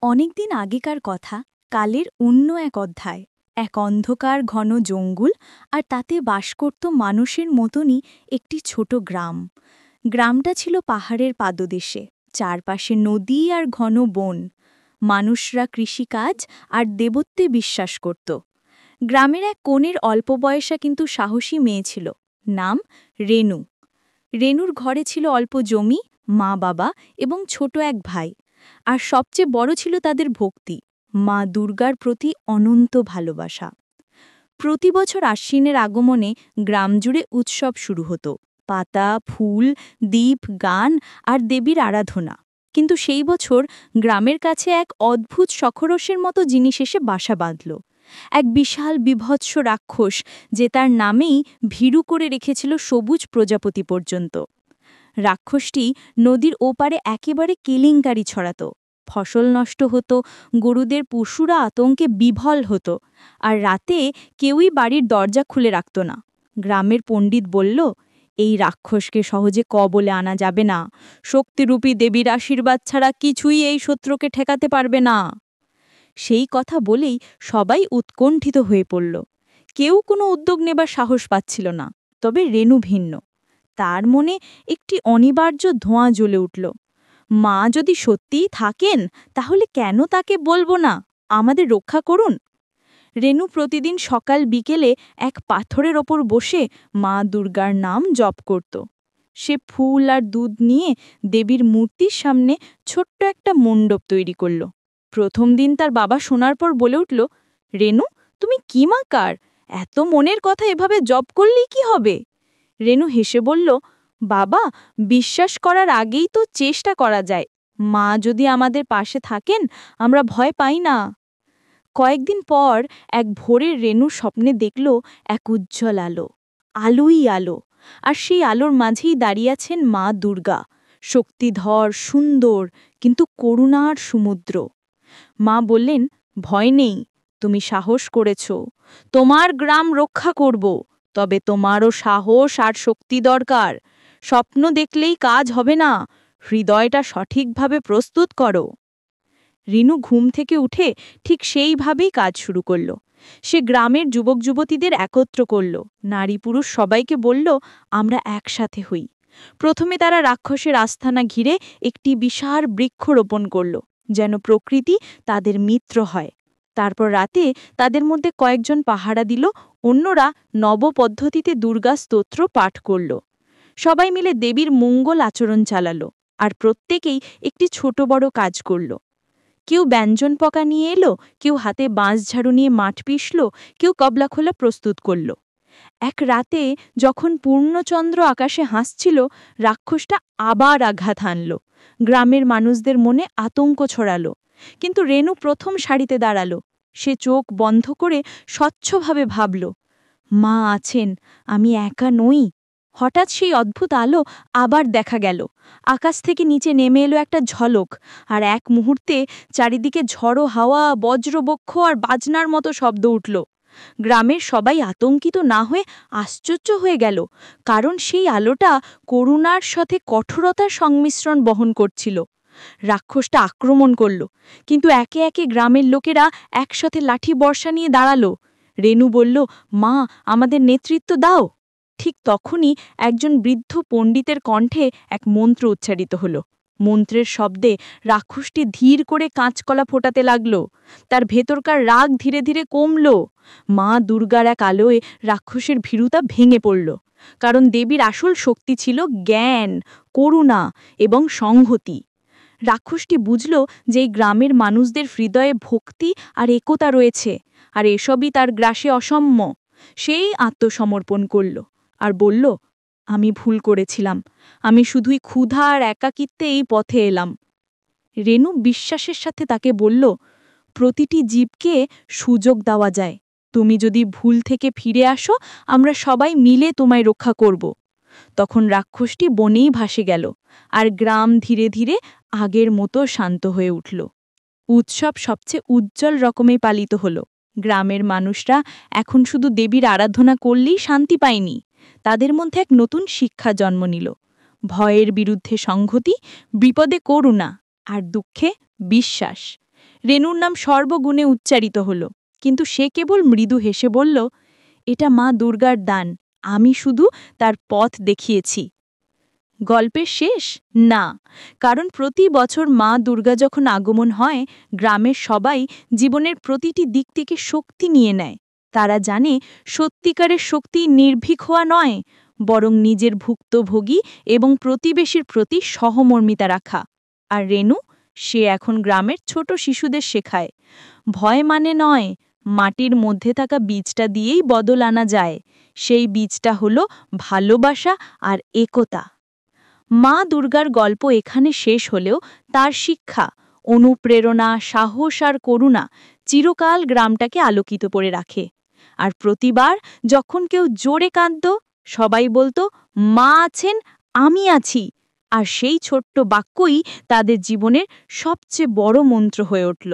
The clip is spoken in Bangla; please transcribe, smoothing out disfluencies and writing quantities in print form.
অনেকদিন আগেকার কথা, কালের অন্য এক অধ্যায়। এক অন্ধকার ঘন জঙ্গল, আর তাতে বাস করত মানুষের মতনই একটি ছোট গ্রাম। গ্রামটা ছিল পাহাড়ের পাদদেশে, চারপাশে নদী আর ঘন বন। মানুষরা কৃষিকাজ আর দেবত্বে বিশ্বাস করত। গ্রামের এক কোণের অল্প বয়সা কিন্তু সাহসী মেয়ে ছিল, নাম রেনু। রেনুর ঘরে ছিল অল্প জমি, মা বাবা এবং ছোট এক ভাই। আর সবচেয়ে বড় ছিল তাদের ভক্তি, মা দুর্গার প্রতি অনন্ত ভালোবাসা। প্রতি বছর আশ্বিনের আগমনে গ্রাম জুড়ে উৎসব শুরু হতো, পাতা, ফুল, দীপ, গান আর দেবীর আরাধনা। কিন্তু সেই বছর গ্রামের কাছে এক অদ্ভুত সখরসের মতো জিনিস এসে বাসা বাঁধল। এক বিশাল বিভৎস রাক্ষস, যে তার নামেই ভীরু করে রেখেছিল সবুজ প্রজাপতি পর্যন্ত। রাক্ষসটি নদীর ওপারে একেবারে কেলেঙ্কারি ছড়াত। ফসল নষ্ট হতো, গরুদের পশুরা আতঙ্কে বিভল হতো, আর রাতে কেউই বাড়ির দরজা খুলে রাখত না। গ্রামের পণ্ডিত বলল, এই রাক্ষসকে সহজে কবলে আনা যাবে না, শক্তিরূপী দেবীর আশীর্বাদ ছাড়া কিছুই এই শত্রুকে ঠেকাতে পারবে না। সেই কথা বলেই সবাই উৎকণ্ঠিত হয়ে পড়ল। কেউ কোনো উদ্যোগ নেবার সাহস পাচ্ছিল না, তবে রেনু ভিন্ন। তার মনে একটি অনিবার্য ধোঁয়া জ্বলে উঠল। মা যদি সত্যিই থাকেন, তাহলে কেন তাকে বলবো না, আমাদের রক্ষা করুন। রেনু প্রতিদিন সকাল বিকেলে এক পাথরের ওপর বসে মা দুর্গার নাম জপ করত। সে ফুল আর দুধ নিয়ে দেবীর মূর্তির সামনে ছোট্ট একটা মণ্ডপ তৈরি করল। প্রথম দিন তার বাবা শোনার পর বলে উঠল, রেনু, তুমি কি মাকার, এত মনের কথা এভাবে জপ করলেই কি হবে? রেনু হেসে বলল, বাবা, বিশ্বাস করার আগেই তো চেষ্টা করা যায়। মা যদি আমাদের পাশে থাকেন, আমরা ভয় পাই না। কয়েকদিন পর এক ভোরের রেনু স্বপ্নে দেখল এক উজ্জ্বল আলো, আলোই আলো। আর সেই আলোর মাঝেই দাঁড়িয়ে আছেন মা দুর্গা, শক্তিধর, সুন্দর, কিন্তু করুণার সমুদ্র। মা বললেন, ভয় নেই, তুমি সাহস করেছ, তোমার গ্রাম রক্ষা করব। তবে তোমারও সাহস আর শক্তি দরকার। স্বপ্ন দেখলেই কাজ হবে না, হৃদয়টা সঠিকভাবে প্রস্তুত করো। রিনু ঘুম থেকে উঠে ঠিক সেইভাবেই কাজ শুরু করল। সে গ্রামের যুবক যুবতীদের একত্র করল, নারী পুরুষ সবাইকে বলল, আমরা একসাথে হই। প্রথমে তারা রাক্ষসের আস্থানা ঘিরে একটি বিশাল বৃক্ষ রোপণ করল, যেন প্রকৃতি তাদের মিত্র হয়। তারপর রাতে তাদের মধ্যে কয়েকজন পাহারা দিল, অন্যরা নব পদ্ধতিতে দুর্গা স্তোত্র পাঠ করল। সবাই মিলে দেবীর মঙ্গল আচরণ চালালো, আর প্রত্যেকেই একটি ছোট বড় কাজ করল। কেউ ব্যঞ্জন পকা নিয়ে এলো, কেউ হাতে বাঁশ ঝাড়ু নিয়ে মাঠ পিষল, কেউ কবলা খোলা প্রস্তুত করল। এক রাতে যখন পূর্ণচন্দ্র আকাশে হাসছিল, রাক্ষসটা আবার আঘাত হানল। গ্রামের মানুষদের মনে আতঙ্ক ছড়ালো। কিন্তু রেনু প্রথম সারিতে দাঁড়ালো। সে চোখ বন্ধ করে স্বচ্ছভাবে ভাবল, মা আছেন, আমি একা নই। হঠাৎ সেই অদ্ভুত আলো আবার দেখা গেল। আকাশ থেকে নিচে নেমে এলো একটা ঝলক, আর এক মুহূর্তে চারিদিকে ঝড়ো হাওয়া, বজ্রবক্ষ আর বাজনার মতো শব্দ উঠল। গ্রামের সবাই আতঙ্কিত না হয়ে আশ্চর্য হয়ে গেল, কারণ সেই আলোটা করুণার সাথে কঠোরতার সংমিশ্রণ বহন করছিল। রাক্ষসটা আক্রমণ করল, কিন্তু একে একে গ্রামের লোকেরা একসাথে লাঠি বর্ষা নিয়ে দাঁড়ালো। রেনু বলল, মা, আমাদের নেতৃত্ব দাও। ঠিক তখনই একজন বৃদ্ধ পণ্ডিতের কণ্ঠে এক মন্ত্র উচ্চারিত হল। মন্ত্রের শব্দে রাক্ষসটি ধীর করে কাঁচকলা ফোটাতে লাগল। তার ভেতরকার রাগ ধীরে ধীরে কমল। মা দুর্গার এক আলোয় রাক্ষসের ভীরুতা ভেঙে পড়ল, কারণ দেবীর আসল শক্তি ছিল জ্ঞান, করুণা এবং সংহতি। রাক্ষসটি বুঝল যে এই গ্রামের মানুষদের হৃদয়ে ভক্তি আর একতা রয়েছে, আর এসবই তার গ্রাসে অসাম্য। সেই আত্মসমর্পণ করল আর বলল, আমি ভুল করেছিলাম, আমি শুধুই ক্ষুধা আর একাকিত্বে এই পথে এলাম। রেনু বিশ্বাসের সাথে তাকে বলল, প্রতিটি জীবকে সুযোগ দেওয়া যায়, তুমি যদি ভুল থেকে ফিরে আসো, আমরা সবাই মিলে তোমায় রক্ষা করব। তখন রাক্ষসটি বনেই ভাসে গেল, আর গ্রাম ধীরে ধীরে আগের মতো শান্ত হয়ে উঠল। উৎসব সবচেয়ে উজ্জ্বল রকমে পালিত হল। গ্রামের মানুষরা এখন শুধু দেবীর আরাধনা করলেই শান্তি পায়নি, তাদের মধ্যে এক নতুন শিক্ষা জন্ম নিল। ভয়ের বিরুদ্ধে সংহতি, বিপদে করুণা, আর দুঃখে বিশ্বাস। রেনুর নাম সর্বগুণে উচ্চারিত হল, কিন্তু সে কেবল মৃদু হেসে বলল, এটা মা দুর্গার দান, আমি শুধু তার পথ দেখিয়েছি। গল্পের শেষ না, কারণ প্রতি বছর মা দুর্গা যখন আগমন হয়, গ্রামের সবাই জীবনের প্রতিটি দিক থেকে শক্তি নিয়ে নেয়। তারা জানে সত্যিকারের শক্তি নির্ভীক হওয়া নয়, বরং নিজের ভুক্তভোগী এবং প্রতিবেশীর প্রতি সহমর্মিতা রাখা। আর রেনু, সে এখন গ্রামের ছোট শিশুদের শেখায়, ভয় মানে নয়, মাটির মধ্যে থাকা বীজটা দিয়েই বদল আনা যায়। সেই বীজটা হলো ভালোবাসা আর একতা। মা দুর্গার গল্প এখানে শেষ হলেও তার শিক্ষা, অনুপ্রেরণা, সাহস আর করুণা চিরকাল গ্রামটাকে আলোকিত করে রাখে। আর প্রতিবার যখন কেউ জোরে কাঁদত, সবাই বলতো, মা আছেন, আমি আছি। আর সেই ছোট্ট বাক্যই তাদের জীবনের সবচেয়ে বড় মন্ত্র হয়ে উঠল।